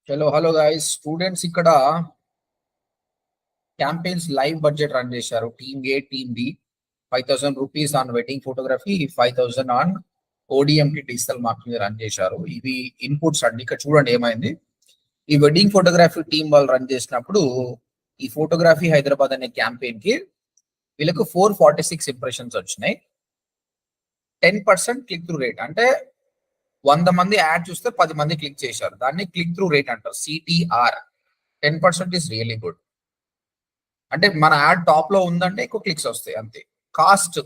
Hello guys, students ఇక్కడ campaigns live budget run చేశారు. Team A, team B 5,000 rupees on wedding photography, 5,000 on ఓడిఎంకి digital marketing run చేశారు. ఇవి inputs అండి. ఇక్కడ చూడండి ఏమైంది. ఈ వెడ్డింగ్ ఫోటోగ్రఫీ టీమ్ వాళ్ళు రన్ చేసినప్పుడు ఈ ఫోటోగ్రఫీ హైదరాబాద్ అనే క్యాంపెయిన్ కి వీళ్ళకు 446 ఇంప్రెషన్స్ వచ్చినాయి. 10% క్లిక్ త్రూ రేట్, అంటే 100 మంది యాడ్ చూస్తే 10 మంది క్లిక్ చేశారు. దాన్ని క్లిక్ త్రూ రేట్ అంటారు, CTR. 10% is really good. అంటే మన యాడ్ టాప్ లో ఉందంటే ఎక్కువ క్లిక్స్ వస్తాయి అంతే. కాస్ట్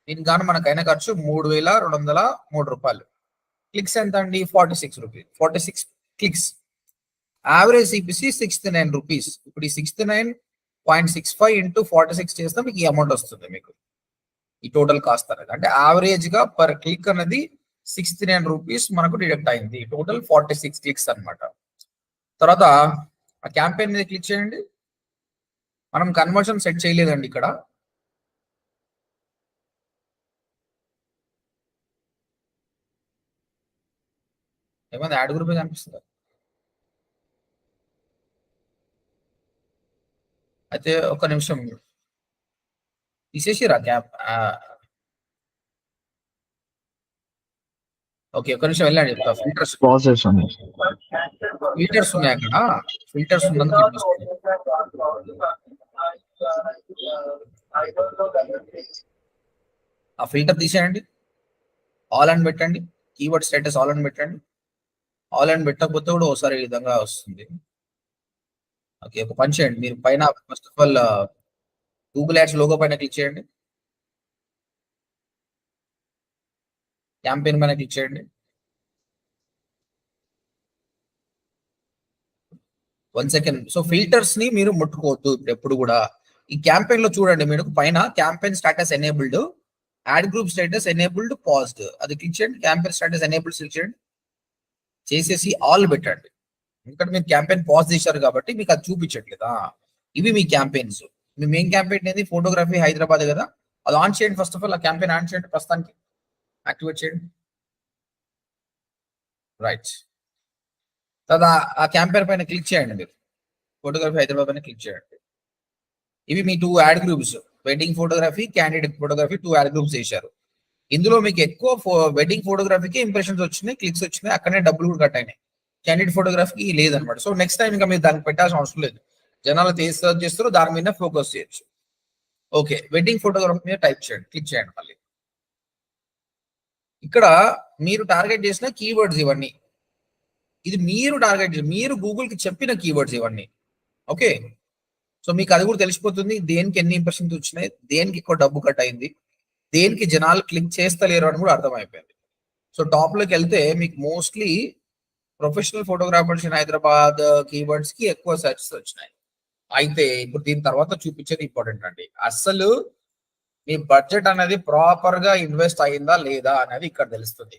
దీనికి గాను మనకైనా ఖర్చు 3,203 రూపాయలు. క్లిక్స్ ఎంత అండి? 46 rupees. 46 clicks. Average CPC 69 rupees. ఇప్పుడు ఈ 69.65 ఇంటూ 46 చేస్తే మీకు ఈ అమౌంట్ వస్తుంది. మీకు ఈ టోటల్ కాస్ట్ అనేది, అంటే యావరేజ్ గా పర్ క్లిక్ అనేది 69 రూపీస్ మనకు డిడక్ట్ అయింది. టోటల్ 46 క్లిక్స్ అనమాట. తర్వాత ఆ క్యాంపెయిన్ మీద క్లిక్ చేయండి. మనం కన్వర్షన్ సెట్ చేయలేదండి ఇక్కడ. ఏమైనా యాడ్ గ్రూప్ కనిపిస్తుందా? అయితే ఒక నిమిషం తీసేసిరా క్యాప్. ఓకే, ఒక నిమిషం వెళ్ళండి. ఫిల్టర్స్ ఫిల్టర్స్ ఉన్నాయి అక్కడ. ఫిల్టర్స్ ఉన్నందుకు ఆ ఫిల్టర్ తీసేయండి. ఆల్ అని పెట్టండి. కీవర్డ్ స్టేటస్ ఆల్ అని పెట్టండి. ఆల్ అని పెట్టకపోతే కూడా ఒకసారి ఈ విధంగా వస్తుంది. ఓకే, ఒక పని చేయండి. మీరు పైన first of all Google ads logo పైన క్లిక్ చేయండి. క్యాంపెయిన్ పైన క్లిక్ చేయండి. 1 సెకండ్. సో ఫిల్టర్స్ ని మీరు ముట్టుకోవద్దు ఇప్పుడు ఎప్పుడు కూడా. ఈ క్యాంపెయిన్ లో చూడండి, మీరు పైన campaign status enabled, add group status enabled, paused, అది క్లిక్ చేయండి. క్యాంపెయిన్ స్టేటస్ ఎనేబుల్డ్ క్లిక్ చేయండి. చేసేసి ఆల్ పెట్టండి. ఎందుకంటే మీరు క్యాంపెయిన్ పాజ్ చేశారు కాబట్టి మీకు అది చూపించట్లేదా. ఇవి మీ క్యాంపెయిన్స్. మీ మెయిన్ క్యాంపెయిన్ అనేది ఫోటోగ్రఫీ హైదరాబాద్ కదా, అది ఆన్ చేయండి. ఫస్ట్ ఆఫ్ ఆల్ ఆ క్యాంపెయిన్ ఆన్ చేయండి. ప్రస్తుతానికి యాక్టివేట్ చేయండి. రైట్. తర్వాత ఆ క్యాంపెయిన్ పైన క్లిక్ చేయండి. మీరు ఫోటోగ్రఫీ హైదరాబాద్ పైన క్లిక్ చేయండి. ఇవి మీ 2 add groups, wedding photography, candidate photography, 2 add groups చేశారు. ఇందులో మీకు ఎక్కువ వెడ్డింగ్ ఫోటోగ్రఫీకి ఇంప్రెషన్స్ వచ్చినాయి, క్లిక్స్ వచ్చినాయి, అక్కడనే డబ్బులు కూడా కట్ అయినాయి. క్యాండిడేట్ ఫోటోగ్రఫీకి లేదనమాట. సో నెక్స్ట్ టైం ఇంకా మీరు దానికి పెట్టాల్సిన అవసరం లేదు. జనాలు సర్చ్ చేస్తారు, దాని మీద ఫోకస్ చేయొచ్చు. ఓకే, వెడ్డింగ్ ఫోటోగ్రఫీ మీద టైప్ చేయండి. క్లిక్ చేయండి. మళ్ళీ ఇక్కడ మీరు టార్గెట్ చేసిన కీవర్డ్స్ ఇవన్నీ. ఇది మీరు టార్గెట్ చేసి మీరు గూగుల్ కి చెప్పిన కీవర్డ్స్ ఇవన్నీ. ఓకే, సో మీకు అది కూడా తెలిసిపోతుంది దేనికి ఎన్ని ఇంప్రెషన్స్ వచ్చినాయి, దేనికి ఎక్కువ డబ్బు కట్ అయింది, దేనికి జనాలు క్లిక్ చేస్తలేరు అని కూడా అర్థమైపోయింది. సో టాప్ లోకి వెళ్తే మీకు mostly professional photographers in Hyderabad keywords కి ఎక్కువ సెర్చెస్ వచ్చినాయి. అయితే ఇప్పుడు దీని తర్వాత చూపించేది ఇంపార్టెంట్ అండి. అసలు మీ బడ్జెట్ అనేది ప్రాపర్ గా ఇన్వెస్ట్ అయిందా లేదా అనేది ఇక్కడ తెలుస్తుంది.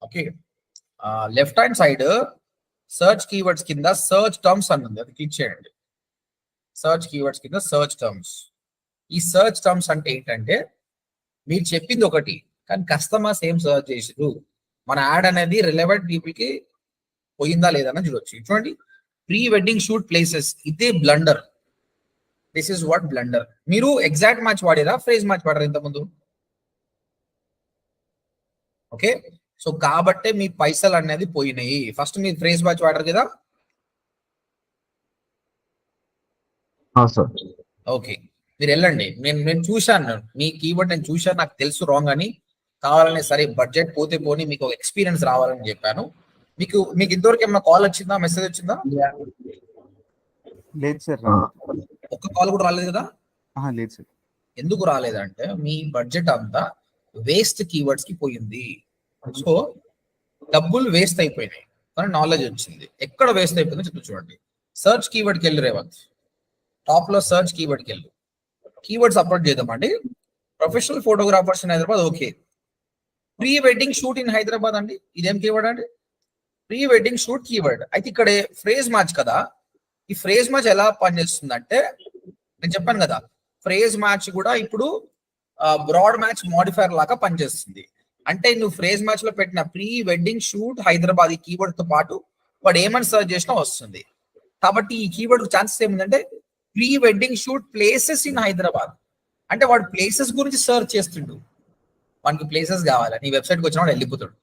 Okay, left hand side search keywords కింద సర్చ్ టర్మ్స్ అని ఉంది, అది క్లిక్ చేయండి. సర్చ్ కీవర్డ్స్ కింద సర్చ్ టర్మ్స్. ఈ సర్చ్ టర్మ్స్ అంటే ఏంటంటే మీరు చెప్పింది ఒకటి కానీ కస్టమర్స్ ఏం సర్చ్ చేసారు, మన యాడ్ అనేది రిలవెంట్ పీపుల్ కి పోయిందా లేదా అని చూడొచ్చు. చూడండి, ప్రీ వెడ్డింగ్ షూట్ ప్లేసెస్, ఇదే blunder. This is what blunder. మీరు ఎగ్జాక్ట్ మ్యాచ్ వాడారా, ఫ్రేజ్ మ్యాచ్ వాడారా ఇంతకుముందు? ఓకే, సో కాబట్టే మీ పైసలు అనేది పోయినాయి. ఫస్ట్ మీరు ఫ్రేజ్ మ్యాచ్ వాడారు కదా. ఓకే, మీరు వెళ్ళండి. నేను చూశాను మీ కీవర్డ్, నేను చూశాను, నాకు తెలుసు రాంగ్ అని. కావాలనే సరే బడ్జెట్ పోతే పోని మీకు ఎక్స్పీరియన్స్ రావాలని చెప్పాను. మీకు ఇంతవరకు ఏమైనా కాల్ వచ్చిందా, మెసేజ్ వచ్చిందా? లేదు సార్. ఒక్క కాల్ కూడా రాలేదు కదా? లేదు సార్. ఎందుకు రాలేదంటే మీ బడ్జెట్ అంతా వేస్ట్ కీవర్డ్స్ కి పోయింది. సో డబ్బులు వేస్ట్ అయిపోయినాయి కానీ నాలెడ్జ్ వచ్చింది. ఎక్కడ వేస్ట్ అయిపోయిందో చెప్పి చూడండి. సర్చ్ కీవర్డ్కి వెళ్ళి రేవంత్, టాప్ లో సర్చ్ కీవర్డ్కి వెళ్ళి కీవర్డ్స్ అప్లోడ్ చేద్దామండి. Professional photographers in Hyderabad. Okay, pre wedding shoot in Hyderabad అండి. ఇదేం కీవర్డ్ అండి? Pre wedding shoot keyword. అయితే ఇక్కడ ఫ్రేజ్ మ్యాచ్ కదా. ఈ ఫ్రేజ్ మ్యాచ్ ఎలా పనిచేస్తుందంటే నేను చెప్పాను కదా, ఫ్రేజ్ మ్యాచ్ కూడా ఇప్పుడు బ్రాడ్ మ్యాచ్ మోడిఫైర్ లాగా పనిచేస్తుంది. అంటే నువ్వు ఫ్రేజ్ మ్యాచ్ లో పెట్టిన ప్రీ వెడ్డింగ్ షూట్ హైదరాబాద్ ఈ కీవర్డ్ తో పాటు వాడు ఏమని సర్చ్ చేసినా వస్తుంది. కాబట్టి ఈ కీవర్డ్ ఛాన్సెస్ ఏముందంటే pre wedding shoot places in Hyderabad అంటే వాడు ప్లేసెస్ గురించి సర్చ్ చేస్తుండు. వానికి ప్లేసెస్ కావాలి, నీ వెబ్సైట్కి వచ్చిన వాడు వెళ్ళిపోతాడు.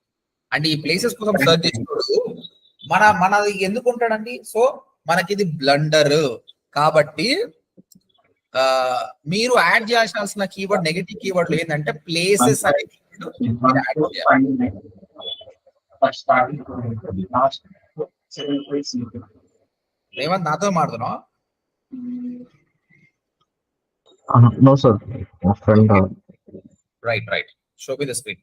అంటే ఈ ప్లేసెస్ కోసం సర్చ్ చేసినప్పుడు మనది ఎందుకు ఉంటాడండి? సో మనకి ఇది బ్లండర్. కాబట్టి మీరు యాడ్ చేయాల్సిన కీవర్డ్ నెగటివ్ కీవర్డ్ ఏంటంటే ప్లేసెస్ అనే కీవర్డ్ యాడ్ చేయాలి. రేవంత్ నాతో మాట్లాడుతున్నావు? No, sir. My friend. Right show me the screen.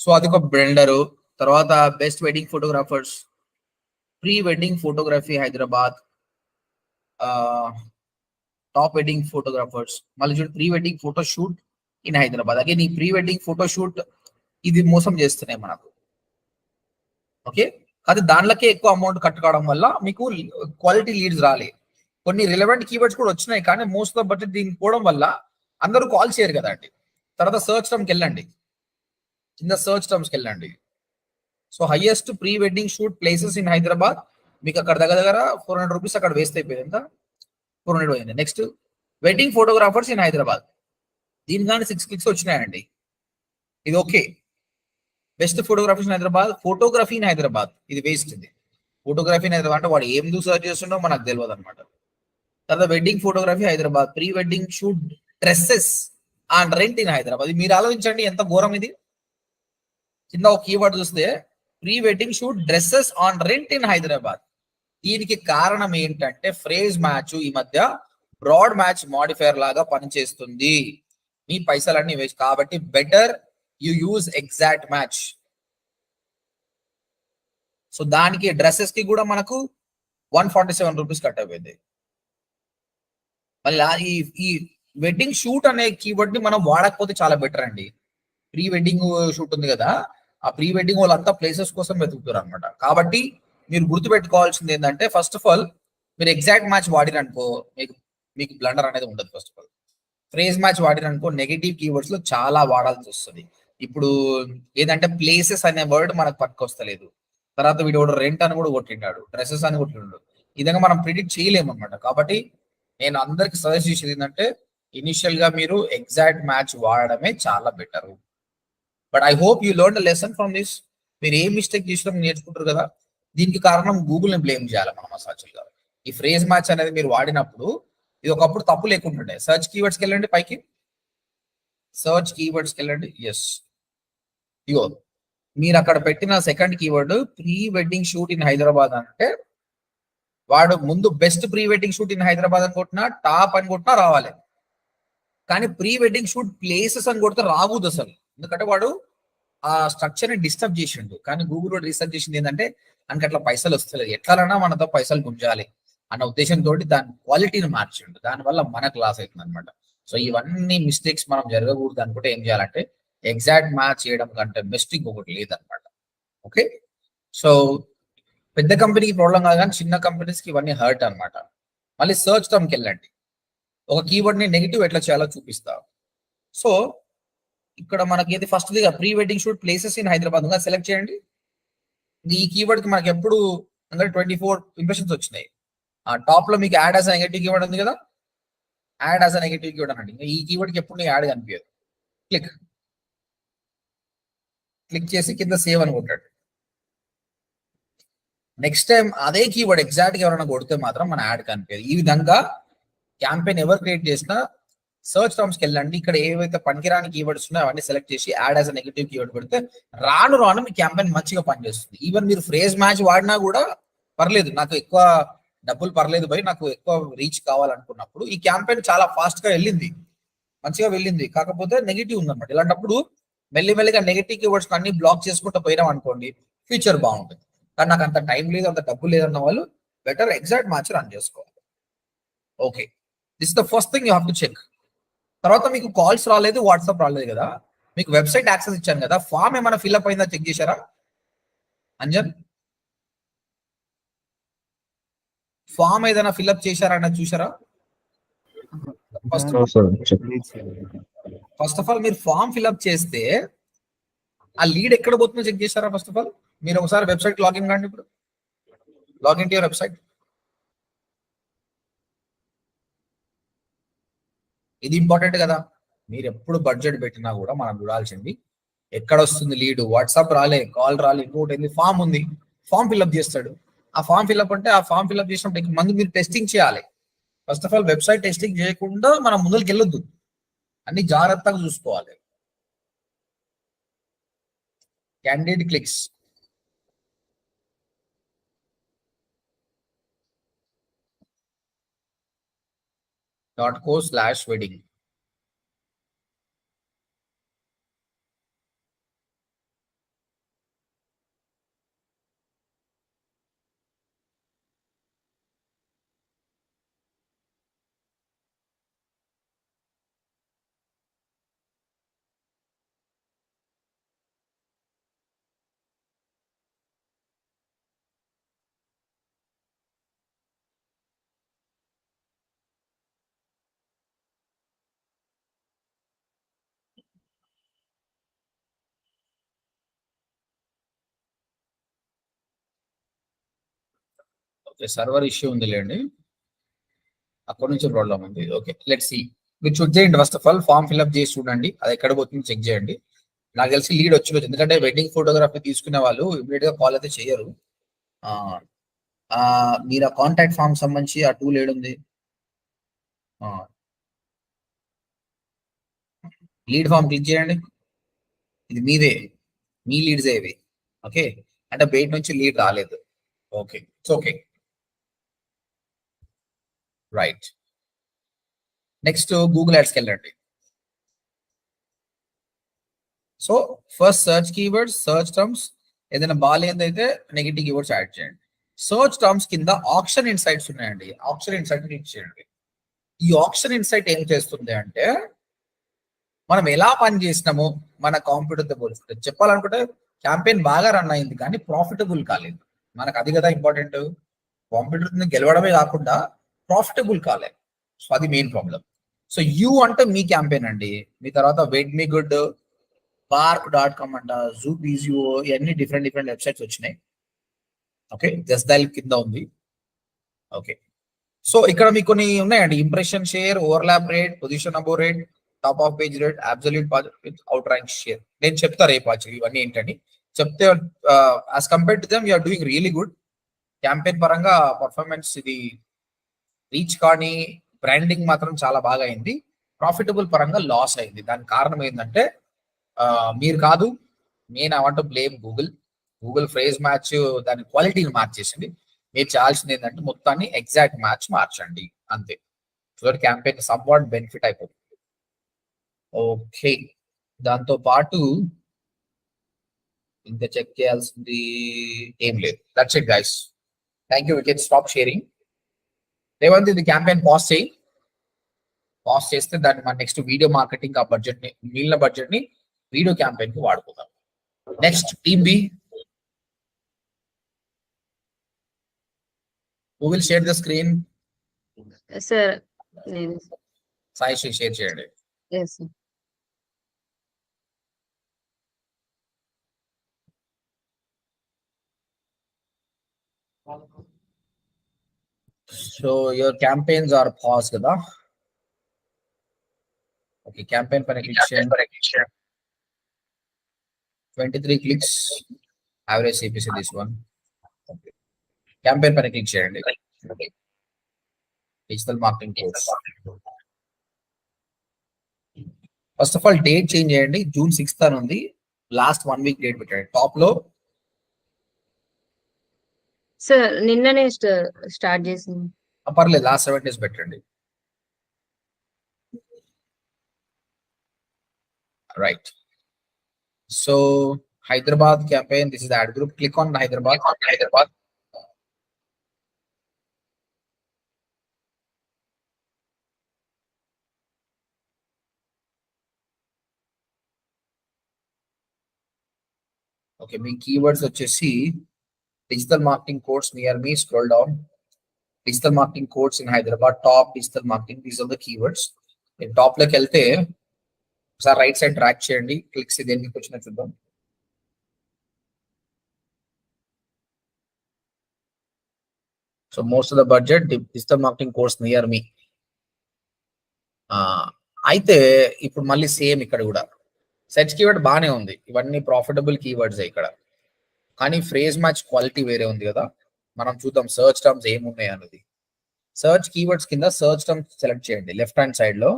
So అది ఒక బ్లెండర్. తర్వాత best wedding photographers, pre wedding photography Hyderabad, top wedding photographers. మళ్ళీ చూడు pre wedding photo shoot in Hyderabad. Again ఈ ప్రీ వెడ్డింగ్ ఫోటో షూట్ ఇది మోసం చేస్తున్నాయి మనకు. ఓకే, అది దానిలోకే ఎక్కువ అమౌంట్ కట్టుకోవడం వల్ల మీకు క్వాలిటీ లీడ్స్ రాలే. కొన్ని రిలవెంట్ కీవర్డ్స్ కూడా వచ్చినాయి, కానీ మోస్ట్ ఆఫ్ బట్ దీనికి పోవడం వల్ల అందరూ కాల్ చేయరు కదా అండి. తర్వాత సర్చ్ టర్మ్కి వెళ్ళండి, కింద సర్చ్ టర్మ్స్కి వెళ్ళండి. So highest pre wedding shoot places in Hyderabad మీకు అక్కడ దగ్గర 400 రూపీస్ అక్కడ వేస్ట్ అయిపోయింది. ఎంత 400 పోయింది. Next wedding photographers in Hyderabad, దీని కానీ 6 క్లిక్స్ వచ్చినాయండి. ఇది okay. Best photographers in Hyderabad, photography in Hyderabad ఇది వేస్ట్. ఇది ఫోటోగ్రఫీ ఇన్ హైదరాబాద్ అంటే వాడు ఏం సర్చ్ చేస్తుండో మనకు తెలియదు అనమాట. తర్వాత wedding photography Hyderabad, pre wedding shoot dresses and rent in Hyderabad. మీరు ఆలోచించండి ఎంత ఘోరం ఇది. కింద ఒక కీవర్డ్ చూస్తే pre wedding shoot dresses on rent in Hyderabad. దీనికి కారణం ఏంటంటే ఫ్రేజ్ మ్యాచ్ ఈ మధ్య బ్రాడ్ మ్యాచ్ మాడిఫైర్ లాగా పనిచేస్తుంది. మీ పైసలన్నీ వేస్ట్. కాబట్టి better you use exact match. So దానికి డ్రెస్సెస్ కి కూడా మనకు 147 రూపీస్ కట్ అయిపోయింది. మళ్ళీ ఈ వెడ్డింగ్ షూట్ అనే కీవర్డ్ ని మనం వాడకపోతే చాలా బెటర్ అండి. ప్రీ వెడ్డింగ్ షూట్ ఉంది కదా, ఆ ప్రీ వెడ్డింగ్ వాళ్ళంతా ప్లేసెస్ కోసం వెతుకుతారు అనమాట. కాబట్టి మీరు గుర్తుపెట్టుకోవాల్సింది ఏంటంటే ఫస్ట్ ఆఫ్ ఆల్ మీరు ఎగ్జాక్ట్ మ్యాచ్ వాడిరనుకో మీకు బ్లండర్ అనేది ఉండదు. First of all phrase match వాడిరనుకో నెగిటివ్ కీవర్డ్స్ లో చాలా వాడాల్సి వస్తుంది. ఇప్పుడు ఏదంటే ప్లేసెస్ అనే వర్డ్ మనకు పట్టుకొస్తలేదు. తర్వాత వీడు రెంట్ అని కూడా కొట్టిండాడు, డ్రెస్సెస్ అని కొట్టిండు. ఈ విధంగా మనం ప్రిడిక్ట్ చేయలేము అనమాట. కాబట్టి నేను అందరికి సజెస్ట్ చేసేది ఏంటంటే ఇనిషియల్ గా మీరు ఎగ్జాక్ట్ మ్యాచ్ వాడడమే చాలా better. But I hope you learn the lesson from this. మీరు ఏ మిస్టేక్ చేసినా నేర్చుకుంటారు కదా. దీనికి కారణం గూగుల్ ని బ్లేమ్ చేయాలి మనం అసలు. ఈ ఫ్రేజ్ మ్యాచ్ అనేది మీరు వాడినప్పుడు ఇది ఒకప్పుడు తప్పు లేకుంటుండే. సర్చ్ కీవర్డ్స్కి వెళ్ళండి, పైకి సర్చ్ కీవర్డ్స్కి వెళ్ళండి. ఎస్, ఇగో మీరు అక్కడ పెట్టిన second keyword pre wedding shoot in Hyderabad అంటే వాడు ముందు best pre wedding shoot in Hyderabad అని కొట్టినా, టాప్ అని కొట్టినా రావాలి. కానీ ప్రీ వెడ్డింగ్ షూట్ ప్లేసెస్ అని కొడితే రాకూడదు అసలు. ఎందుకంటే వాడు ఆ స్ట్రక్చర్ ని డిస్టర్బ్ చేసిండు. కానీ గూగుల్ రీసెర్చ్ చేసింది ఏంటంటే మనకి అట్లా పైసలు వస్తలేదు, ఎట్లాలన్నా మనతో పైసలు గుంజాలి అన్న ఉద్దేశంతో దాని క్వాలిటీని మార్చిండు. దానివల్ల మనకు లాస్ అవుతుంది అనమాట. సో ఇవన్నీ మిస్టేక్స్ మనం జరగకూడదు అనుకుంటే ఏం చేయాలంటే ఎగ్జాక్ట్ మ్యాచ్ చేయడం కంటే బెస్ట్ ఇంకొకటి లేదనమాట. ఓకే, సో పెద్ద కంపెనీకి ప్రాబ్లం కాదు, కానీ చిన్న కంపెనీస్ కి ఇవన్నీ హర్ట్ అనమాట. మళ్ళీ సర్చ్ టర్మ్కి వెళ్ళండి. ఒక కీవర్డ్ ని నెగిటివ్ ఎట్లా చేయాలో చూపిస్తా. సో ఇక్కడ మనకి ఏది first pre wedding shoot places in Hyderabad select చేయండి. ఈ కీవర్డ్ కి మనకి ఎప్పుడు 24 ఇంప్రెషన్స్ వచ్చినాయి. ఆ టాప్ లో మీకు యాడ్ యాజ్ నెగటివ్ కీవర్డ్ ఉంది కదా, యాడ్ యాజ్ నెగటివ్ కీవర్డ్ అనండి. ఈ కీవర్డ్ కి ఎప్పుడు యాడ్ కనిపించదు. క్లిక్ చేసి కింద సేవ్ అని కొట్టాడు. నెక్స్ట్ టైం అదే కీవర్డ్ ఎగ్జాక్ట్ గా ఎవరైనా కొడితే మాత్రం మన యాడ్ కనిపించదు. ఈ విధంగా క్యాంపెయిన్ ఎవరు క్రియేట్ చేసినా సర్చ్ టర్మ్స్కి వెళ్ళండి. ఇక్కడ ఏవైతే పనికిరాని కీవర్డ్స్ ఉన్నాయో అవన్నీ సెలెక్ట్ చేసి యాడ్ యాజ్ నెగటివ్ కీవర్డ్ పెడితే రాను మీ క్యాంపెయిన్ మంచిగా పనిచేస్తుంది. ఈవెన్ మీరు ఫ్రేజ్ మ్యాచ్ వాడినా కూడా పర్లేదు, నాకు ఎక్కువ డబ్బులు పర్లేదు భయ్, నాకు ఎక్కువ రీచ్ కావాలనుకున్నప్పుడు ఈ క్యాంపెయిన్ చాలా ఫాస్ట్ గా వెళ్ళింది, మంచిగా వెళ్ళింది. కాకపోతే నెగిటివ్ ఉందన్నమాట. ఇలాంటప్పుడు మెల్లిమెల్లిగా నెగిటివ్ కీవర్డ్స్ అన్ని బ్లాక్ చేసుకుంటూ పోయినాం అనుకోండి, ఫ్యూచర్ బాగుంటుంది. కానీ నాకు అంత టైం లేదు, అంత డబ్బు లేదన్న వాళ్ళు బెటర్ ఎగ్జాక్ట్ మ్యాచ్ రన్ చేసుకోవాలి. Okay, this the first thing you have to check. తర్వాత మీకు కాల్స్ రాలేదు, వాట్సాప్ రాలేదు కదా, మీకు వెబ్సైట్ యాక్సెస్ ఇచ్చాను కదా, ఫామ్ ఏమైనా ఫిల్అప్ అయిందా చెక్ చేశారా అంజన్? ఫామ్ ఏదైనా ఫిల్అప్ చేశారా అన్నది చూసారా? ఫస్ట్ ఆఫ్ ఆల్ మీరు ఫామ్ ఫిల్అప్ చేస్తే ఆ లీడ్ ఎక్కడ పోతుందో చెక్ చేశారా? ఫస్ట్ ఆఫ్ ఆల్ మీరు ఒకసారి వెబ్సైట్ లాగిన్ కండి. ఇప్పుడు లాగిన్ టు యువర్ వెబ్సైట్. ఇది ఇంపార్టెంట్ కదా. మీరు ఎప్పుడు బడ్జెట్ పెట్టినా కూడా మనం చూడాల్సింది ఎక్కడ వస్తుంది లీడ్. వాట్సాప్ రాలే, కాల్ రాలే, ఇంకోటి ఏంది ఫామ్ ఉంది, ఫామ్ ఫిల్అప్ చేస్తాడు. ఆ ఫామ్ ఫిల్అప్ అంటే ఆ ఫామ్ ఫిల్అప్ చేసినప్పుడు ముందు మీరు టెస్టింగ్ చేయాలి. First of all website testing చేయకుండా మనం ముందుకు వెళ్ళొద్దు, అన్ని జాగ్రత్తగా చూసుకోవాలి. Candidate clicks .co/wedding. Okay, server issue ఉంది లేండి, అక్కడ నుంచి ప్రాబ్లం ఉంది. Okay, let's see. మీరు చెక్ చేయండి. First of all form fill up చేసి చూడండి, అది ఎక్కడ పోతుంది చెక్ చేయండి. నాకు తెలిసి లీడ్ వచ్చి, ఎందుకంటే వెడ్డింగ్ ఫోటోగ్రఫీ తీసుకునే వాళ్ళు ఇమీడియట్ గా కాల్ అయితే చేయరు. మీరు ఆ కాంటాక్ట్ ఫామ్ సంబంధించి ఆ టూల్ ఏడుంది, లీడ్ ఫామ్ క్లిక్ చేయండి. ఇది మీదే, మీ లీడ్స్ ఇవి. ఓకే, అంటే బయట నుంచి లీడ్ రాలేదు. Okay, it's okay, right. Next Google యాడ్స్కి వెళ్ళండి. So first search keywords, search terms, ఏదైనా బాగాలేదైతే నెగిటివ్ కీవర్డ్స్ యాడ్ చేయండి. సర్చ్ టర్మ్స్ కింద ఆప్షన్ ఇన్సైట్స్ ఉన్నాయండి, ఆప్షన్ ఇన్సైట్ క్లిక్ చేయండి. ఈ ఆప్షన్ ఇన్సైట్ ఏం చేస్తుంది అంటే మనం ఎలా పని చేసినాము మన కాంపిటీటర్తో పోల్చుకుంటే, చెప్పాలనుకుంటే క్యాంపెయిన్ బాగా రన్ అయింది కానీ ప్రాఫిటబుల్ కాలేదు. మనకు అది కదా ఇంపార్టెంట్, కాంపిటీటర్ని గెలవడమే కాకుండా ప్రాఫిటబుల్ కాలేదు. సో అది మెయిన్ ప్రాబ్లం. సో యూ అంటే మీ క్యాంపెయిన్ అండి. మీ తర్వాత వెడ్ మీ గుడ్, bark.com అంట, జూపీజియో, ఇవన్నీ డిఫరెంట్ డిఫరెంట్ వెబ్సైట్స్ వచ్చినాయి. ఓకే, జస్ట్ డైల్ కింద ఉంది. ఓకే, సో ఇక్కడ మీకు కొన్ని ఉన్నాయండి. Impression share, overlap rate, position above rate, top of page rate, absolute out rank share. నేను చెప్తా రేపు యాక్చువల్లీ ఇవన్నీ ఏంటని చెప్తే, as compare to them you are doing really good. Campaign పరంగా పర్ఫార్మెన్స్ ఇది రీచ్ కానీ బ్రాండింగ్ మాత్రం చాలా బాగా అయింది. ప్రాఫిటబుల్ పరంగా లాస్ అయింది. దానికి కారణం ఏంటంటే మీరు కాదు, నేను I want to blame Google. Google phrase match దాని క్వాలిటీని మార్చేసింది. మీరు చేయాల్సింది ఏంటంటే మొత్తాన్ని ఎగ్జాక్ట్ మ్యాచ్ మార్చండి అంతే. సో క్యాంపెయిన్ సమ్వాట్ బెనిఫిట్ అయిపోతుంది. ఓకే, దాంతో పాటు ఇంకా చెక్ చేయాల్సింది ఏం లేదు. That's it guys, thank you. We can stop sharing. Revanth ఇది క్యాంపెయిన్ పాస్ చేయి. పాస్ చేస్తే దాన్ని మన నెక్స్ట్ వీడియో మార్కెటింగ్ ఆ బడ్జెట్ ని, మిగిలిన బడ్జెట్ ని వీడియో క్యాంపెయిన్ కి వాడుకుందాం. Next team B, who will share the screen? Sir Sai share చేయండి. So your campaigns are paused కదా. ఓకే, క్యాంపెయిన్ పైన క్లిక్ చేయండి. 23 clicks, average CPC this one. Okay, campaign పైన క్లిక్ చేయండి. Digital marketing course. First of all date change చేయండి. June 6th అని ఉంది, last 1 week date పెట్టండి టాప్ లో. సార్ నిన్ననే స్టార్ట్ చేసింది. పర్లేదు, లాస్ట్ 7 days పెట్టండి. Right. So Hyderabad campaign, this is the ad group. Click on Hyderabad. Okay, మీ కీవర్డ్స్ వచ్చేసి digital marketing course near me, scroll down, digital marketing course in Hyderabad, top digital marketing, these are the keywords. Top లోకి వెళ్తే ఒకసారి right side track చేయండి. Clicks దేనికి వచ్చినా చూద్దాం. So most of the budget digital marketing course near me. అయితే ఇప్పుడు మళ్ళీ సేమ్ ఇక్కడ కూడా సెర్చ్ కీవర్డ్ బాగానే ఉంది, ఇవన్నీ ప్రాఫిటబుల్ కీవర్డ్స్ ఇక్కడ. కానీ ఫ్రేజ్ మ్యాచ్ క్వాలిటీ వేరే ఉంది కదా. మనం చూద్దాం సర్చ్ టర్మ్స్ ఏమున్నాయి అన్నది. సర్చ్ కీవర్డ్స్ కింద సర్చ్ టర్మ్స్ సెలెక్ట్ చేయండి, లెఫ్ట్ హ్యాండ్ సైడ్ లో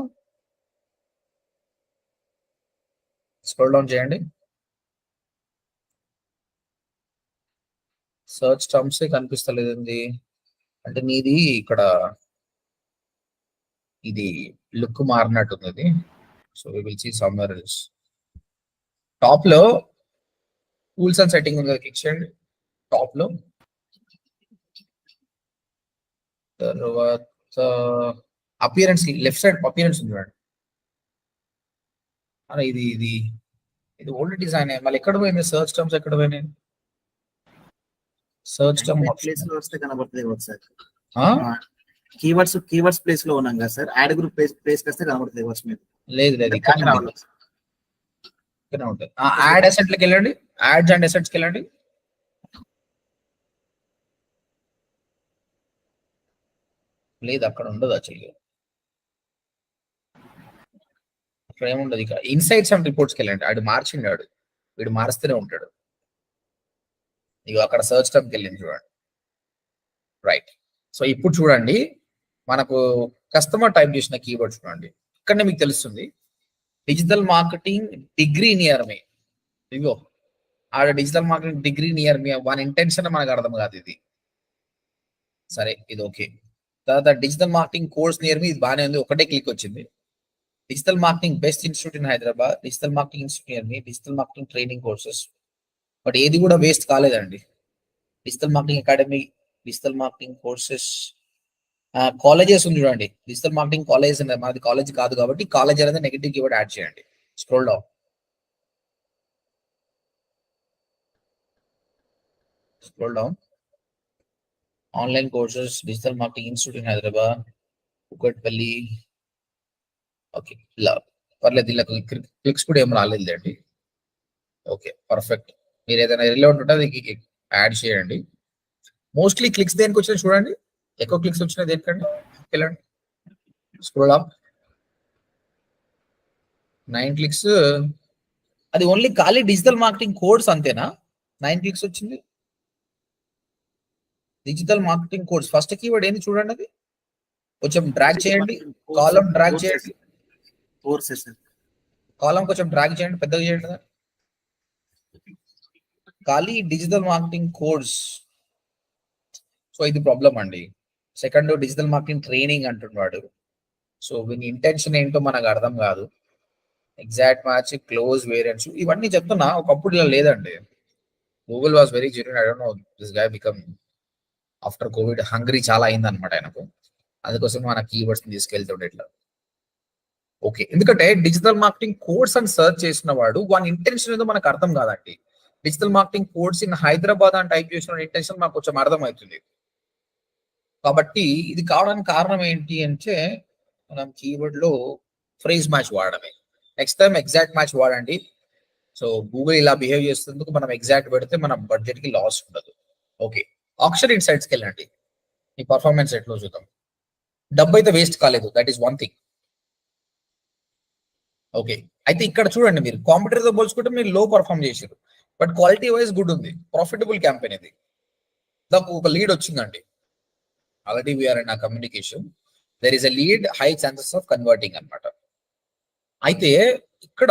స్క్రోల్ డౌన్ చేయండి. సర్చ్ టర్మ్స్ కనిపిస్తలేదండి, అంటే నీది ఇక్కడ ఇది లుక్ మారినట్టుంది. So we will see somewhere else. Top లో టూల్స్ అండ్ సెట్టింగ్ ఉంది, క్లిక్ చేయండి టాప్ లో. తర్వాత అపియరెన్స్ లెఫ్ట్ సైడ్ అపియరెన్స్ ఉంది చూడండి. అరే ఇది ఇది ఇది ఓల్డ్ డిజైన్, మళ్ళీ ఎక్కడ పోయింది సర్చ్ టర్మ్స్, ఎక్కడ పోయినాయి సర్చ్ టర్మ్ ప్లేస్ లో వస్తే కనబడుతుంది కదా సార్. కీవర్డ్స్ ప్లేస్ లో ఉన్నాం కదా సార్, యాడ్ గ్రూప్ ప్లేస్ వస్తే కనబడుతుంది వర్డ్స్ మీద. లేదు లేదు ఇక్కడ ఉంటుంది. యాడ్ అసెట్లకు వెళ్ళండి, యాడ్స్ అండ్ అసెట్స్కి వెళ్ళండి. లేదు అక్కడ ఉండదు యాక్చువల్గా, అక్కడ ఏముండదు. ఇక ఇన్సైట్స్ అండ్ రిపోర్ట్స్కి వెళ్ళండి. ఆడు మార్చిండాడు, వీడు మారుస్తూనే ఉంటాడు. ఇక అక్కడ సర్చ్ టర్మ్కి వెళ్ళింది చూడండి. రైట్. సో ఇప్పుడు చూడండి మనకు కస్టమర్ టైప్ చేసిన కీవర్డ్ చూడండి, ఇక్కడనే మీకు తెలుస్తుంది digital marketing degree near me. ఇగో ఆడ digital marketing degree near me, one intention మనకు అర్థం కాదు ఇది. సరే ఇది ఓకే. తర్వాత digital marketing course near me, ఇది బాగానే ఉంది, ఒకటే క్లిక్ వచ్చింది. Digital marketing best institute in Hyderabad, digital marketing institute near me, digital marketing training courses. But ఏది కూడా వేస్ట్ కాలేదండి. Digital marketing academy, digital marketing courses, colleges ఉంది చూడండి. డిజిటల్ మార్కెటింగ్ కాలేజ్ మాది కాలేజ్ కాదు కాబట్టి కాలేజ్ అనేది నెగిటివ్ కీవర్డ్ యాడ్ చేయండి. Scroll down, scroll down. Online courses, digital marketing institute in Hyderabad, Kukatpally. Okay ఇలా పర్లేదు, ఇలా క్లిక్స్ కూడా ఏం రాలేదండి. Okay perfect. మీరు ఏదైనా రిలవెంట్ ఉంటే అది యాడ్ చేయండి. మోస్ట్లీ క్లిక్స్ దేనికి వచ్చినాయి చూడండి, ఎక్కువ క్లిక్స్ వచ్చినాయి దేనికండి. వెళ్ళండి స్క్రోల్ అప్, 9 క్లిక్స్. అది ఓన్లీ ఖాళీ డిజిటల్ మార్కెటింగ్ కోర్స్ అంతేనా? 9 క్లిక్స్ వచ్చింది. Digital marketing course first keyword ఏంది చూడండి, అది కొంచెం డ్రాగ్ చేయండి, కాలం డ్రాగ్ చేయండి, కాలం కొంచెం డ్రాగ్ చేయండి, పెద్దగా చేయండి. ఖాళీ డిజిటల్ మార్కెటింగ్ కోర్స్. సో ఇది ప్రాబ్లం అండి. సెకండ్ డిజిటల్ మార్కెటింగ్ ట్రైనింగ్ అంటున్నాడు. సో వీని ఇంటెన్షన్ ఏంటో మనకు అర్థం కాదు. ఎగ్జాక్ట్ మ్యాచ్, క్లోజ్ వేరియంట్స్ ఇవన్నీ చెప్తున్నా, ఒకప్పుడు ఇలా లేదండి. Google was very genuine. I don't know this guy become after Covid hungry చాలా అయింది అనమాట ఆయనకు. అందుకోసం మన కీవర్డ్స్ తీసుకెళ్తుండే ఇట్లా. ఓకే, ఎందుకంటే డిజిటల్ మార్కెటింగ్ కోర్స్ అని సర్చ్ చేసిన వాడు వాని ఇంటెన్షన్ ఏదో మనకు అర్థం కాదండి. Digital marketing course in Hyderabad అని టైప్ చేసిన ఇంటెన్షన్ మనకు కొంచెం అర్థం అవుతుంది. కాబట్టి ఇది కావడానికి కారణం ఏంటి అంటే మనం కీవర్డ్ లో ఫ్రేజ్ మ్యాచ్ వాడడమే. నెక్స్ట్ టైం ఎగ్జాక్ట్ మ్యాచ్ వాడండి. సో గూగుల్ ఇలా బిహేవ్ చేసేందుకు మనం ఎగ్జాక్ట్ పెడితే మన బడ్జెట్ కి లాస్ ఉండదు. ఓకే, ఆప్షన్ ఇన్సైట్స్కి వెళ్ళండి. ఈ పర్ఫార్మెన్స్ ఎట్లో చూద్దాం. డబ్బు అయితే వేస్ట్ కాలేదు, that is one thing. Okay, అయితే ఇక్కడ చూడండి, మీరు కాంపిటీటర్ తో పోల్చుకుంటే మీరు లో పర్ఫార్మ్ చేశారు, బట్ క్వాలిటీ వైజ్ గుడ్ ఉంది. ప్రాఫిటబుల్ క్యాంపెయిన్ ఇది. దానికి ఒక లీడ్ వచ్చిందండి. ఆల్రెడీ వీఆర్ ఇన్ ఆ communication, there is a lead, high chances of converting అన్నమాట. అయితే ఇక్కడ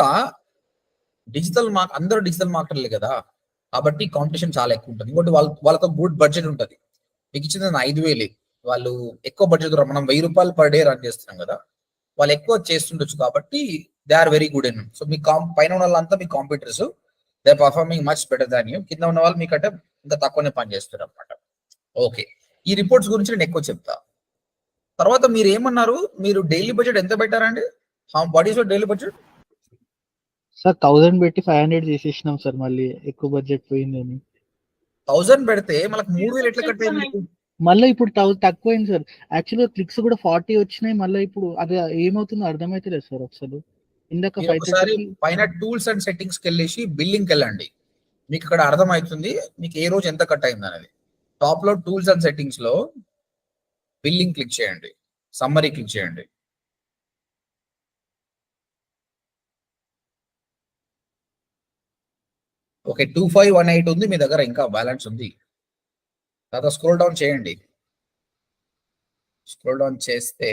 అందరూ డిజిటల్ మార్కెటర్లే కదా, కాబట్టి కాంపిటీషన్ చాలా ఎక్కువ ఉంటుంది. ఇంకోటి వాళ్ళతో గుడ్ బడ్జెట్ ఉంటుంది. మీకు ఇచ్చింది 5,000, వాళ్ళు ఎక్కువ బడ్జెట్, మనం 1,000 రూపాయలు పర్ డే రన్ చేస్తున్నాం కదా, వాళ్ళు ఎక్కువ చేస్తుండొచ్చు కాబట్టి they are very good in. So మీ పైన ఉన్న వాళ్ళంతా మీ competitors, they are performing much better than you. కింద ఉన్న వాళ్ళు మీకంటే ఇంకా తక్కువనే పని చేస్తారు అనమాట. ఓకే, ఈ రిపోర్ట్స్ గురించి నేను ఎక్కువ చెప్తా. తర్వాత మీరు ఏమన్నారు, మీరు డైలీ బడ్జెట్ ఎంత పెట్టారండి? What is your daily budget? Sir 1000 పెట్టి 500 చేసేసినాం సార్, మళ్ళీ ఎక్కువ బడ్జెట్ పోయిందని. 1000 పెడితే మనకు 3,000 ఎట్లా కట్టాయి? మళ్ళీ ఇప్పుడు తక్కువైంది సార్. యాక్చువల్గా క్లిక్స్ కూడా 40 వచ్చినాయి. మళ్ళీ ఇప్పుడు అది ఏమవుతుందో అర్థమైతలేదు సార్. అసలు ఇందాక ఒకసారి పైన టూల్స్ అండ్ సెట్టింగ్స్ కి వెళ్ళేసి బిల్లింగ్ వెళ్ళండి. మీకు ఇక్కడ అర్థమవుతుంది మీకు ఏ రోజు ఎంత కట్ అయింది అనేది. టాప్ లో టూల్స్ అండ్ సెట్టింగ్స్ లో బిల్లింగ్ క్లిక్ చేయండి, సమ్మరీ క్లిక్ చేయండి. ఓకే, 2518 ఉంది మీ దగ్గర, ఇంకా బ్యాలెన్స్ ఉంది. తర్వాత స్క్రోల్ డౌన్ చేయండి. స్క్రోల్ డౌన్ చేస్తే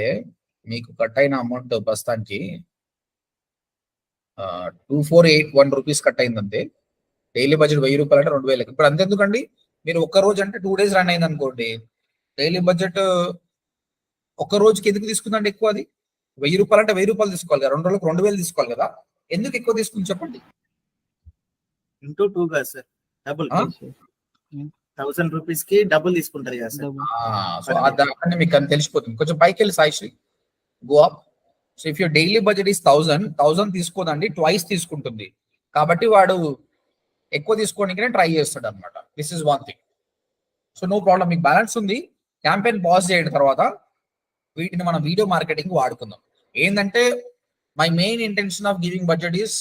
మీకు కట్ అయిన అమౌంట్ ప్రస్తుతానికి 2481 రూపీస్ కట్ అయిందంతే. డైలీ బడ్జెట్ 1000 రూపాయలు అంటే 2000. ఇప్పుడు అంతెందుకండి, మీరు ఒక్క రోజు అంటే 2 days రన్ అయింది అనుకోండి, డైలీ బడ్జెట్ ఒక్క రోజుకి ఎందుకు తీసుకుందండి ఎక్కువ? అది 1000 రూపాయలు అంటే 1000 రూపాయలు తీసుకోవాలి కదా, 2 రోజులకు 2000 తీసుకోవాలి కదా, ఎందుకు ఎక్కువ తీసుకుంది చెప్పండి? ఇంటూ 2 కదా సార్, డబుల్ ఆ? 1000 రూపీస్ కి డబుల్ తీసుకుంటారు కదా సార్. సో దాన్ని మీకు అని తెలిసిపోతుంది. కొంచెం పైకి వెళ్ళి Saishri, go up. So if your daily budget is 1000 తీసుకోదండి, ట్వైస్ తీసుకుంటుంది. కాబట్టి వాడు ఎక్కువ తీసుకోవడానికి ట్రై చేస్తాడు అనమాట. This is one thing. So no problem, మీకు బ్యాలెన్స్ ఉంది. క్యాంపెయిన్ పాజ్ చేయడం తర్వాత వీటిని మనం వీడియో మార్కెటింగ్ వాడుకుందాం. ఏంటంటే my main intention of giving budget is,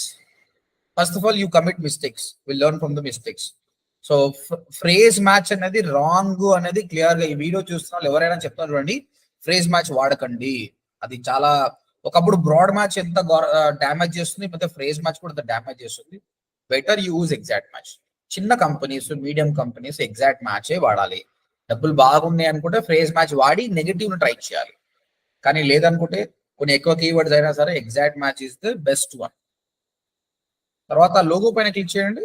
first of all you commit mistakes, will learn from the mistakes. So phrase match అనేది wrong అనేది క్లియర్ గా ఈ వీడియో చూస్తున్న వాళ్ళు ఎవరైనా చెప్తున్నారు చూడండి, ఫ్రేజ్ మ్యాచ్ వాడకండి. అది చాలా, ఒకప్పుడు బ్రాడ్ మ్యాచ్ ఎంత డ్యామేజ్ చేస్తుంది, ಮತ್ತೆ ఫ్రేజ్ మ్యాచ్ కూడా ఎంత డ్యామేజ్ చేస్తుంది. Better use exact match. చిన్న కంపెనీస్, మీడియం కంపెనీస్ ఎగ్జాక్ట్ మ్యాచే వాడాలి. డబ్బులు బాగున్నాయి అనుకుంటే ఫ్రేజ్ మ్యాచ్ వాడి నెగటివ్ ను ట్రై చేయాలి. కానీ లేదనుకుంటే కొన్ని ఎక్కువ కీవర్డ్స్ అయినా సరే exact match is the best one. తర్వాత లోగో పైన క్లిక్ చేయండి.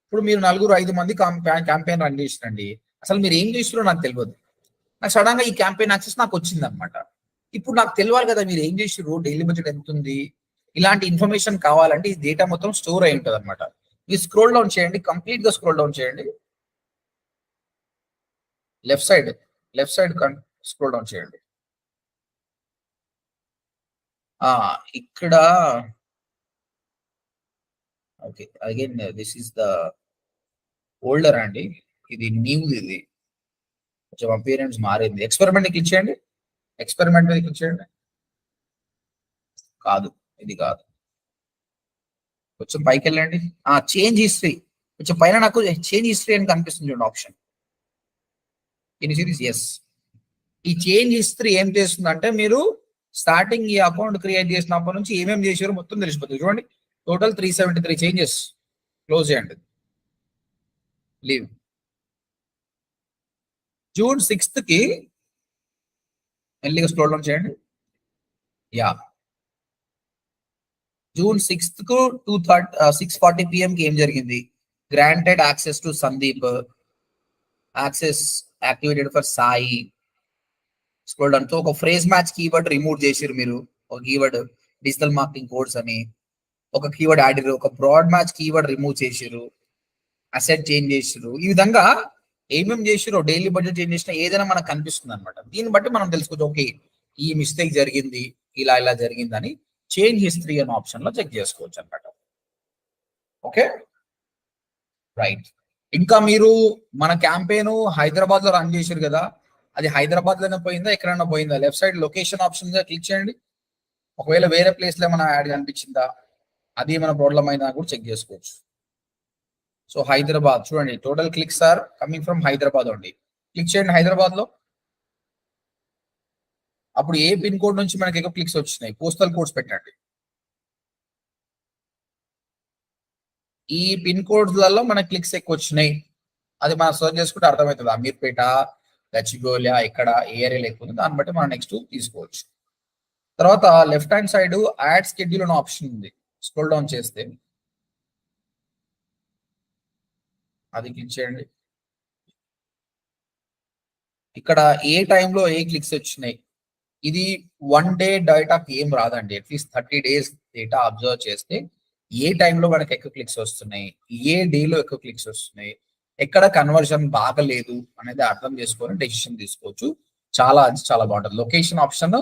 ఇప్పుడు మీరు 4-5 మంది క్యాంపెయిన్ రన్ చేసినండి. అసలు మీరు ఏం చేసిరో నాకు తెలియదు. నాకు సడన్ గా ఈ క్యాంపెయిన్ యాక్సెస్ నాకు వచ్చింది అనమాట. ఇప్పుడు నాకు తెలియాలి కదా మీరు ఏం చేసిర్రు, డైలీ బడ్జెట్ ఎంత ఉంది, ఇలాంటి ఇన్ఫర్మేషన్ కావాలంటే ఈ డేటా మొత్తం స్టోర్ అయి ఉంటుంది అనమాట. మీరు స్క్రోల్ డౌన్ చేయండి, కంప్లీట్ గా స్క్రోల్ డౌన్ చేయండి. లెఫ్ట్ సైడ్ స్క్రోల్ డౌన్ చేయండి. ఇక్కడ okay, again this is the older అండి, ఇది న్యూ, ఇది కొంచెం అపియరెన్స్ మారింది. ఎక్స్పెరిమెంట్ క్లిక్ చేయండి, ఎక్స్పెరిమెంట్ మీద క్లిక్ చేయండి. కాదు, ఇది కాదు, కొంచెం పైకి వెళ్ళండి. చేంజ్ హిస్టరీ, కొంచెం పైన నాకు చేంజ్ హిస్టరీ అని కనిపిస్తుంది చూడండి ఆప్షన్. ఎస్, ఈ చేంజ్ హిస్టరీ ఏం చేస్తుందంటే మీరు స్టార్టింగ్ ఈ అకౌంట్ క్రియేట్ చేసినప్పటి నుంచి ఏమేమి చేసారో మొత్తం తెలిసిపోతుంది. చూడండి, టోటల్ 373 చేంజెస్. క్లోజ్ చేయండి, లీవ్. June 6th కి మెల్లిగా స్క్రోల్ డౌన్ చేయండి. June 6th కు 6:40 PM కి ఏం జరిగింది? Granted access to Sandeep, access activated for Sai. Scroll down. ఒక ఫ్రేజ్ మ్యాచ్ కీవర్డ్ రిమూవ్ చేసిరు మీరు, ఒక కీవర్డ్ డిజిటల్ మార్కెటింగ్ కోడ్స్ అని ఒక కీవర్డ్ ఆడిరు, ఒక బ్రాడ్ మ్యాచ్ కీవర్డ్ రిమూవ్ చేసిరు, అసెట్ చేంజ్ చేసిరు. ఈ విధంగా ఏమేమి చేసిరో డైలీ బడ్జెట్ చేంజ్ చేసినా ఏదైనా మనకు కనిపిస్తుంది అనమాట. దీన్ని బట్టి మనం తెలుసుకోవచ్చు, ఓకే ఈ మిస్టేక్ జరిగింది, ఇలా జరిగిందని చేంజ్ హిస్టరీ అనే ఆప్షన్ లో చెక్ చేసుకోవచ్చు అనమాట. Okay right. ఇంకా మీరు మన క్యాంపెయిన్ హైదరాబాద్ లో రన్ చేసారు కదా, అది హైదరాబాద్ లోనే పోయిందా, ఎక్కడైనా పోయిందా? Left side location option click చేయండి. ఒకవేళ వేరే ప్లేస్ లో ఏమైనా యాడ్ కనిపించిందా, అది మన ప్రాబ్లం అయినా కూడా చెక్ చేసుకోవచ్చు. సో హైదరాబాద్ చూడండి, total clicks are coming from Hyderabad అండి. క్లిక్ చేయండి హైదరాబాద్ లో. అప్పుడు ఏ పిన్ కోడ్ నుంచి మనకి ఎక్కువ క్లిక్స్ వచ్చినాయి, పోస్టల్ కోడ్స్ పెట్టండి. ఈ పిన్ కోడ్స్లలో మన క్లిక్స్ ఎక్కువ వచ్చినాయి, అది మనం సర్చ్ చేసుకుంటే అర్థమవుతుంది. అమీర్పేట, గచ్చిబౌలి, ఇక్కడ ఏ ఏరియాలో ఎక్కువ ఉంది, దాన్ని బట్టి మనం నెక్స్ట్ తీసుకోవచ్చు. తర్వాత left hand side add schedule అనే ఆప్షన్ ఉంది. స్క్రోల్ డౌన్ చేస్తే అది క్లిక్ చేయండి. ఇక్కడ ఏ టైంలో ఏ క్లిక్స్ వచ్చినాయి, ఇది 1 day డేటాకి ఏం రాదండి. అట్లీస్ట్ 30 days డేటా అబ్జర్వ్ చేస్తే ఏ టైంలో మనకి ఎక్కువ క్లిక్స్ వస్తున్నాయి, ఏ డేలో ఎక్కువ క్లిక్స్ వస్తున్నాయి, ఎక్కడ కన్వర్షన్ బాగలేదు అనేది అర్థం చేసుకొని డెసిషన్ తీసుకోవచ్చు. చాలా బాగుంటుంది. లొకేషన్ ఆప్షన్,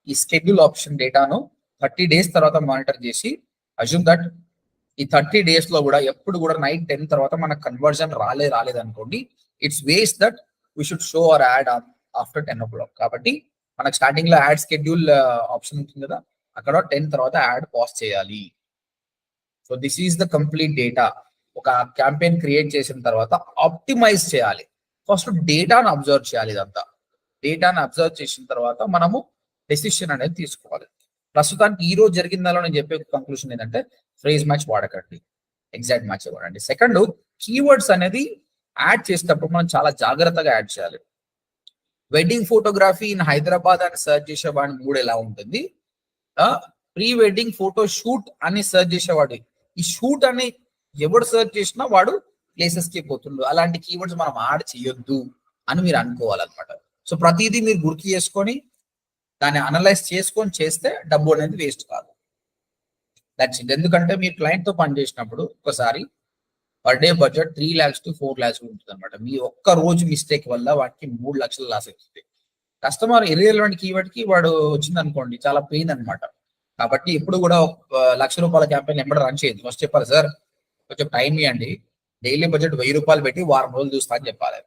ఈ షెడ్యూల్ ఆప్షన్ డేటాను 30 days తర్వాత మానిటర్ చేసి, అజ్యూమ్ దట్ ఈ 30 days లో కూడా ఎప్పుడు కూడా నైట్ 10 తర్వాత మనకు కన్వర్షన్ రాలేదు అనుకోండి, it's waste that we should show hour add after 10 o'clock. కాబట్టి మనకు స్టార్టింగ్ లో యాడ్ షెడ్యూల్ ఆప్షన్ ఉంటుంది కదా, అక్కడ 10 తర్వాత యాడ్ పాస్ చేయాలి. So this is the complete data. ఒక క్యాంపెయిన్ క్రియేట్ చేసిన తర్వాత ఆప్టిమైజ్ చేయాలి ఫస్ట్ డేటాను అబ్జర్వ్ చేయాలి. ఇదంతా డేటాను అబ్జర్వ్ చేసిన తర్వాత మనము డెసిషన్ అనేది తీసుకోవాలి. ప్రస్తుతానికి ఈ రోజు జరిగిన దానిలో నేను చెప్పే కంక్లూషన్ ఏంటంటే ఫ్రేజ్ మ్యాచ్ వాడకండి, ఎగ్జాక్ట్ మ్యాచ్ వాడండి. సెకండ్, కీవర్డ్స్ అనేది యాడ్ చేసేటప్పుడు మనం చాలా జాగ్రత్తగా యాడ్ చేయాలి. వెడ్డింగ్ ఫోటోగ్రఫీ ఇన్ హైదరాబాద్ అని సెర్చ్ చేసేవాడి మూడు ఎలా ఉంటుంది, ప్రీ వెడ్డింగ్ ఫోటో షూట్ అని సెర్చ్ చేసేవాడు, ఈ షూట్ అని ఎవడు సెర్చ్ చేసినా వాడు ప్లేసెస్ కి పోతుండు. అలాంటి కీవర్డ్స్ మనం యాడ్ చేయొద్దు అని మీరు అనుకోవాలన్నమాట. సో ప్రతిదీ మీరు గుర్తు చేసుకొని దాన్ని అనలైజ్ చేసుకొని చేస్తే డబ్బు అనేది వేస్ట్ కాదు. That's it. ఎందుకంటే మీరు క్లయింట్ తో పని చేసినప్పుడు ఒకసారి per day budget 3 lakhs to 4 lakhs ఉంటుంది అనమాట. మీ ఒక్క రోజు మిస్టేక్ వల్ల వాటికి 3 లక్షలు లాస్ అవుతుంది. కస్టమర్ ఇర్రెలెవెంట్ కీవర్డ్ కి వాడు వచ్చింది అనుకోండి, చాలా పెయిన్ అనమాట. కాబట్టి ఎప్పుడు కూడా ₹1,00,000 క్యాంపెయిన్ ఎప్పుడు రన్ చేయదు. ఫస్ట్ చెప్పాలి, సార్ కొంచెం టైం ఇవ్వండి, డైలీ బడ్జెట్ ₹1000 పెట్టి వారం రోజులు చూస్తా అని చెప్పాలి.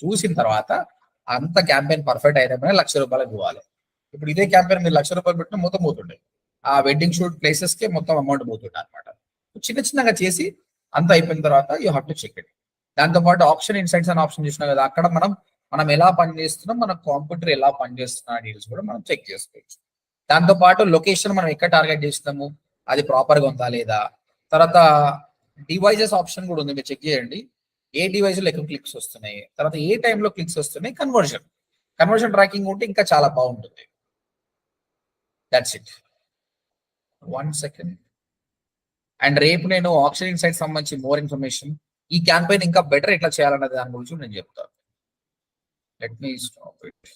చూసిన తర్వాత అంత క్యాంపెయిన్ పర్ఫెక్ట్ అయినప్పుడే ₹1,00,000 ఇవ్వాలి. ఇప్పుడు ఇదే క్యాంపెయిన్ మీరు ₹1,00,000 పెట్టినా మొత్తం పోతుండే, ఆ వెడ్డింగ్ షూట్ ప్లేసెస్ కి మొత్తం అమౌంట్ పోతుండే అనమాట. చిన్న చిన్నగా చేసి అంత అయిపోయిన తర్వాత you have to check it. దాంతో పాటు ఆప్షన్ ఇన్సైట్స్ అని ఆప్షన్ చూసినా కదా, అక్కడ మనం ఎలా పని చేస్తున్నాం, మన కాంప్యూటర్ ఎలా పని చేస్తున్నా డీటెయిల్స్ కూడా మనం చెక్ చేసుకోవచ్చు. దాంతో పాటు లొకేషన్ మనం ఎక్కడ టార్గెట్ చేస్తున్నాము అది ప్రాపర్ గా ఉందా లేదా. తర్వాత డివైజెస్ ఆప్షన్ కూడా ఉంది, మీరు చెక్ చేయండి. ఏ డివైస్ లో ఎక్కువ క్లిక్స్ వస్తున్నాయి, తర్వాత ఏ టైంలో క్లిక్స్ వస్తున్నాయి, కన్వర్షన్ ట్రాకింగ్ ఉంటే ఇంకా చాలా బాగుంటుంది. That's it. 1 second. అండ్ రేపు నేను ఆప్షన్ ఇన్సైట్ సంబంధించి మోర్ ఇన్ఫర్మేషన్, ఈ క్యాంపెయిన్ ఇంకా బెటర్ ఎట్లా చేయాలన్నది దాని గురించి నేను చెప్తాను. Let me stop it.